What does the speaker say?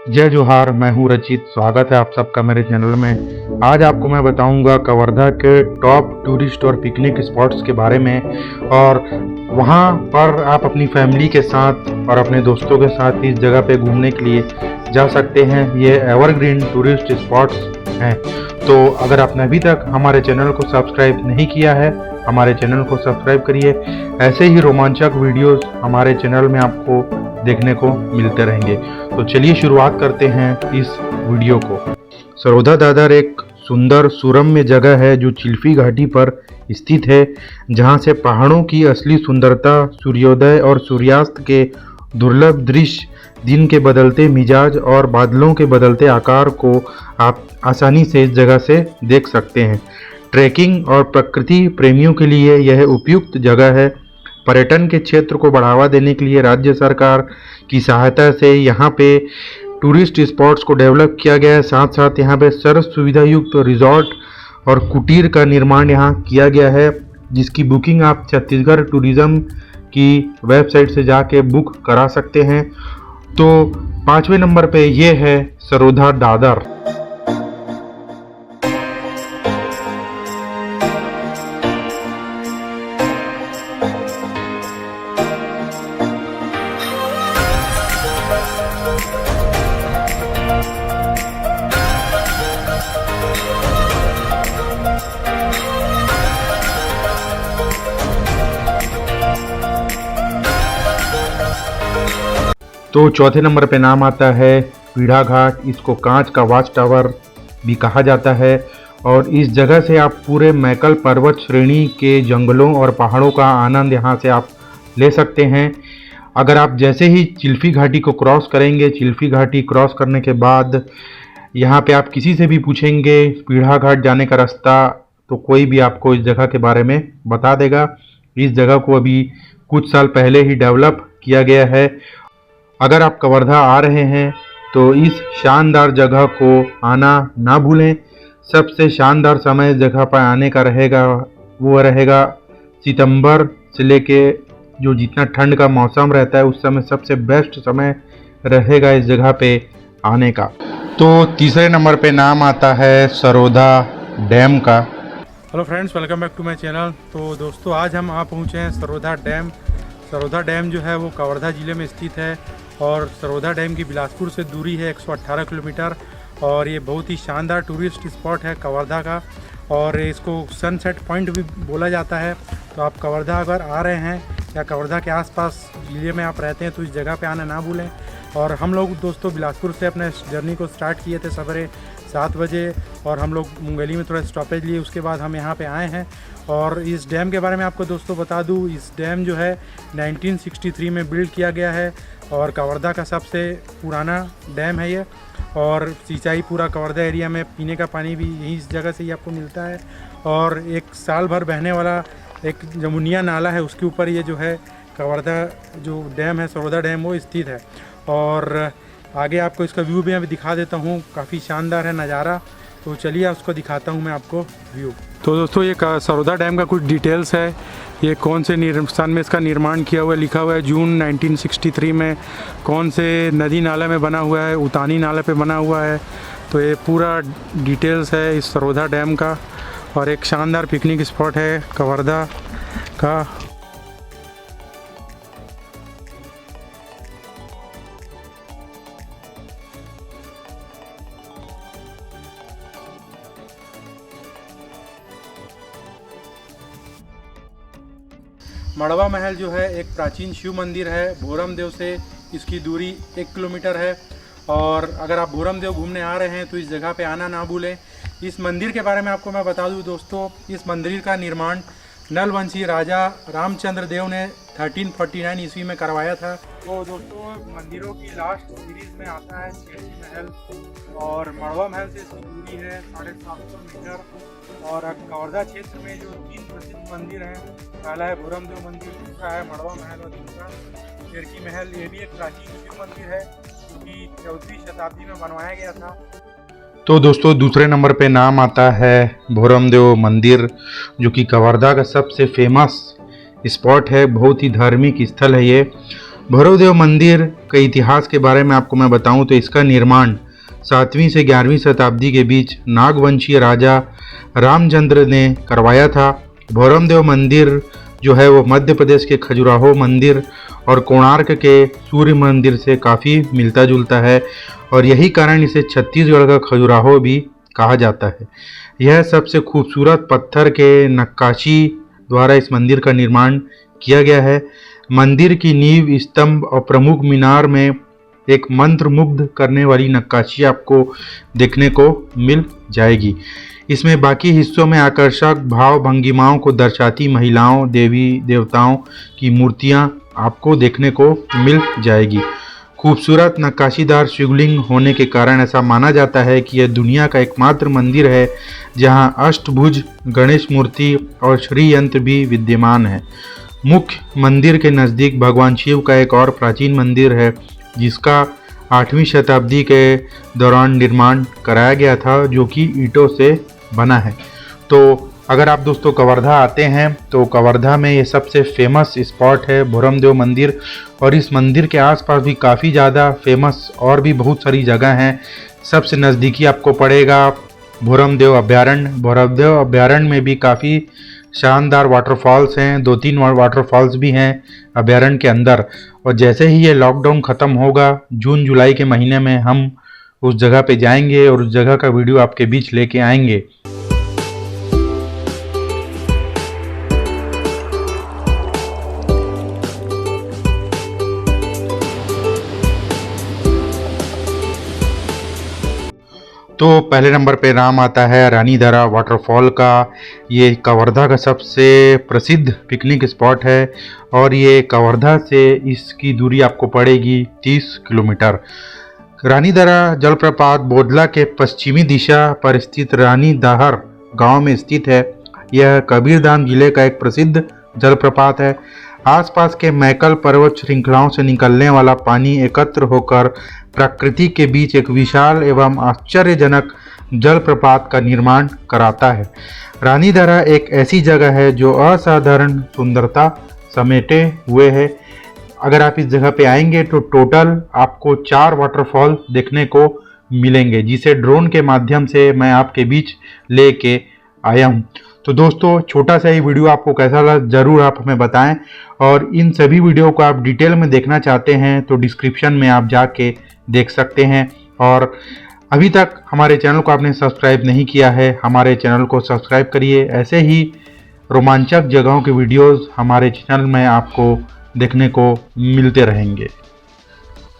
जय जोहार। मैं हूँ रचित। स्वागत है आप सबका मेरे चैनल में। आज आपको मैं बताऊंगा कवर्धा के टॉप टूरिस्ट और पिकनिक स्पॉट्स के बारे में, और वहाँ पर आप अपनी फैमिली के साथ और अपने दोस्तों के साथ इस जगह पे घूमने के लिए जा सकते हैं। ये एवरग्रीन टूरिस्ट स्पॉट्स हैं। तो अगर आपने अभी तक हमारे चैनल को सब्सक्राइब नहीं किया है, हमारे चैनल को सब्सक्राइब करिए। ऐसे ही रोमांचक वीडियोस हमारे चैनल में आपको देखने को मिलते रहेंगे। तो चलिए शुरुआत करते हैं इस वीडियो को। सरोधा दादर एक सुंदर सुरम्य जगह है जो चिल्फी घाटी पर स्थित है, जहां से पहाड़ों की असली सुंदरता, सूर्योदय और सूर्यास्त के दुर्लभ दृश्य, दिन के बदलते मिजाज और बादलों के बदलते आकार को आप आसानी से इस जगह से देख सकते हैं। ट्रैकिंग और प्रकृति प्रेमियों के लिए यह उपयुक्त जगह है। पर्यटन के क्षेत्र को बढ़ावा देने के लिए राज्य सरकार की सहायता से यहाँ पे टूरिस्ट स्पॉट्स को डेवलप किया गया है। साथ साथ यहाँ पे सर्व सुविधा युक्त रिजॉर्ट और कुटीर का निर्माण यहाँ किया गया है, जिसकी बुकिंग आप छत्तीसगढ़ टूरिज्म की वेबसाइट से जाके बुक करा सकते हैं। तो 5वें नंबर पे ये है सरोधा दादर। तो चौथे नंबर पे नाम आता है पीढ़ा घाट। इसको कांच का वाच टावर भी कहा जाता है, और इस जगह से आप पूरे मैकल पर्वत श्रेणी के जंगलों और पहाड़ों का आनंद यहाँ से आप ले सकते हैं। अगर आप जैसे ही चिल्फी घाटी को क्रॉस करेंगे, चिल्फी घाटी क्रॉस करने के बाद यहाँ पे आप किसी से भी पूछेंगे पीढ़ा घाट जाने का रास्ता, तो कोई भी आपको इस जगह के बारे में बता देगा। इस जगह को अभी कुछ साल पहले ही डेवलप किया गया है। अगर आप कवर्धा आ रहे हैं तो इस शानदार जगह को आना ना भूलें। सबसे शानदार समय इस जगह पर आने का वो रहेगा सितंबर से लेके जो जितना ठंड का मौसम रहता है उस समय सबसे बेस्ट समय रहेगा इस जगह पे आने का। तो तीसरे नंबर पे नाम आता है सरोधा डैम का। Hello friends, welcome back to my channel. तो दोस्तों, आज हम पहुंचे हैं सरोधा डैम। सरोधा डैम जो है वो कवर्धा ज़िले में स्थित है, और सरोधा डैम की बिलासपुर से दूरी है 118 किलोमीटर। और ये बहुत ही शानदार टूरिस्ट स्पॉट है कवर्धा का, और इसको सनसेट पॉइंट भी बोला जाता है। तो आप कवर्धा अगर आ रहे हैं या कवर्धा के आसपास जिले में आप रहते हैं तो इस जगह पे आना ना भूलें। और हम लोग दोस्तों बिलासपुर से अपने जर्नी को स्टार्ट किए थे सवेरे 7 बजे, और हम लोग मुंगेली में थोड़ा स्टॉपेज लिए, उसके बाद हम यहाँ पे आए हैं। और इस डैम के बारे में आपको दोस्तों बता दूँ, इस डैम जो है 1963 में बिल्ड किया गया है, और कवर्धा का सबसे पुराना डैम है ये। और सिंचाई पूरा कवर्धा एरिया में पीने का पानी भी यही इस जगह से ही आपको मिलता है। और एक साल भर बहने वाला एक जमुनिया नाला है, उसके ऊपर ये जो है कवर्धा जो डैम है, सरोधा डैम, वो स्थित है। और आगे आपको इसका व्यू भी मैं दिखा देता हूँ, काफ़ी शानदार है नज़ारा। तो चलिए उसको दिखाता हूँ मैं आपको व्यू। तो दोस्तों, ये सरोधा डैम का कुछ डिटेल्स है। ये कौन से सन में इसका निर्माण किया हुआ है, लिखा हुआ है जून 1963 में। कौन से नदी नाले में बना हुआ है, उतानी नाले पे बना हुआ है। तो ये पूरा डिटेल्स है इस सरोधा डैम का, और एक शानदार पिकनिक स्पॉट है कवर्धा का। मड़वा महल जो है एक प्राचीन शिव मंदिर है। भोरम देव से इसकी दूरी 1 किलोमीटर है। और अगर आप भोरम देव घूमने आ रहे हैं तो इस जगह पे आना ना भूलें। इस मंदिर के बारे में आपको मैं बता दूं दोस्तों, इस मंदिर का निर्माण नलवंशी राजा रामचंद्र देव ने 1349 ईस्वी में करवाया था। तो दोस्तों, मंदिरों की लास्ट सीरीज में आता है शेरजी महल, और मड़वा महल से इसकी दूरी है 750 मीटर। और कवर्धा क्षेत्र में जो 3 प्रसिद्ध मंदिर हैं, पहला है भोरम देव मंदिर, दूसरा है मड़वा महल, और दूसरा शेरजी महल। ये भी एक प्राचीन शिव मंदिर है जो कि 14वीं शताब्दी में बनवाया गया था। तो दोस्तों, दूसरे नंबर पे नाम आता है भोरमदेव मंदिर, जो कि कवर्धा का सबसे फेमस स्पॉट है। बहुत ही धार्मिक स्थल है ये। भैरवदेव मंदिर के इतिहास के बारे में आपको मैं बताऊं तो इसका निर्माण 7वीं से 11वीं शताब्दी के बीच नागवंशीय राजा रामचंद्र ने करवाया था। भैरवदेव मंदिर जो है वो मध्य प्रदेश के खजुराहो मंदिर और कोणार्क के सूर्य मंदिर से काफ़ी मिलता जुलता है और यही कारण इसे छत्तीसगढ़ का खजुराहो भी कहा जाता है। यह सबसे खूबसूरत पत्थर के नक्काशी द्वारा इस मंदिर का निर्माण किया गया है। मंदिर की नींव, स्तंभ और प्रमुख मीनार में एक मंत्रमुग्ध करने वाली नक्काशी आपको देखने को मिल जाएगी। इसमें बाकी हिस्सों में आकर्षक भाव भंगिमाओं को दर्शाती महिलाओं, देवी देवताओं की मूर्तियां आपको देखने को मिल जाएगी। खूबसूरत नक्काशीदार शिवलिंग होने के कारण ऐसा माना जाता है कि यह दुनिया का एकमात्र मंदिर है जहां अष्टभुज गणेश मूर्ति और श्री यंत्र भी विद्यमान है। मुख्य मंदिर के नज़दीक भगवान शिव का एक और प्राचीन मंदिर है जिसका 8वीं शताब्दी के दौरान निर्माण कराया गया था, जो कि ईंटों से बना है। तो अगर आप दोस्तों कवर्धा आते हैं तो कवर्धा में ये सबसे फेमस स्पॉट है भैरवदेव मंदिर, और इस मंदिर के आसपास भी काफ़ी ज़्यादा फेमस और भी बहुत सारी जगह हैं। सबसे नज़दीकी आपको पड़ेगा भैरवदेव अभयारण्य। भैरवदेव अभयारण्य में भी काफ़ी शानदार वाटरफॉल्स हैं, 2-3 वाटरफॉल्स भी हैं अभयारण्य के अंदर। और जैसे ही ये लॉकडाउन ख़त्म होगा जून जुलाई के महीने में हम उस जगह पे जाएंगे और उस जगह का वीडियो आपके बीच लेके आएंगे। तो पहले नंबर पे नाम आता है रानीधरा वाटरफॉल का। ये कवर्धा का सबसे प्रसिद्ध पिकनिक स्पॉट है और ये कवर्धा से इसकी दूरी आपको पड़ेगी 30 किलोमीटर। रानीधरा जलप्रपात बोदला के पश्चिमी दिशा पर स्थित रानीदाहर गांव में स्थित है। यह कबीरधाम जिले का एक प्रसिद्ध जलप्रपात है। आसपास के मैकल पर्वत श्रृंखलाओं से निकलने वाला पानी एकत्र होकर प्रकृति के बीच एक विशाल एवं आश्चर्यजनक जलप्रपात का निर्माण कराता है। रानीधरा एक ऐसी जगह है जो असाधारण सुंदरता समेटे हुए है। अगर आप इस जगह पे आएंगे तो टोटल आपको 4 वाटरफॉल देखने को मिलेंगे, जिसे ड्रोन के माध्यम से मैं आपके बीच लेके आया हूँ। तो दोस्तों छोटा सा ही वीडियो आपको कैसा लगा ज़रूर आप हमें बताएं, और इन सभी वीडियो को आप डिटेल में देखना चाहते हैं तो डिस्क्रिप्शन में आप जाके देख सकते हैं। और अभी तक हमारे चैनल को आपने सब्सक्राइब नहीं किया है, हमारे चैनल को सब्सक्राइब करिए। ऐसे ही रोमांचक जगहों के वीडियोस हमारे चैनल में आपको देखने को मिलते रहेंगे।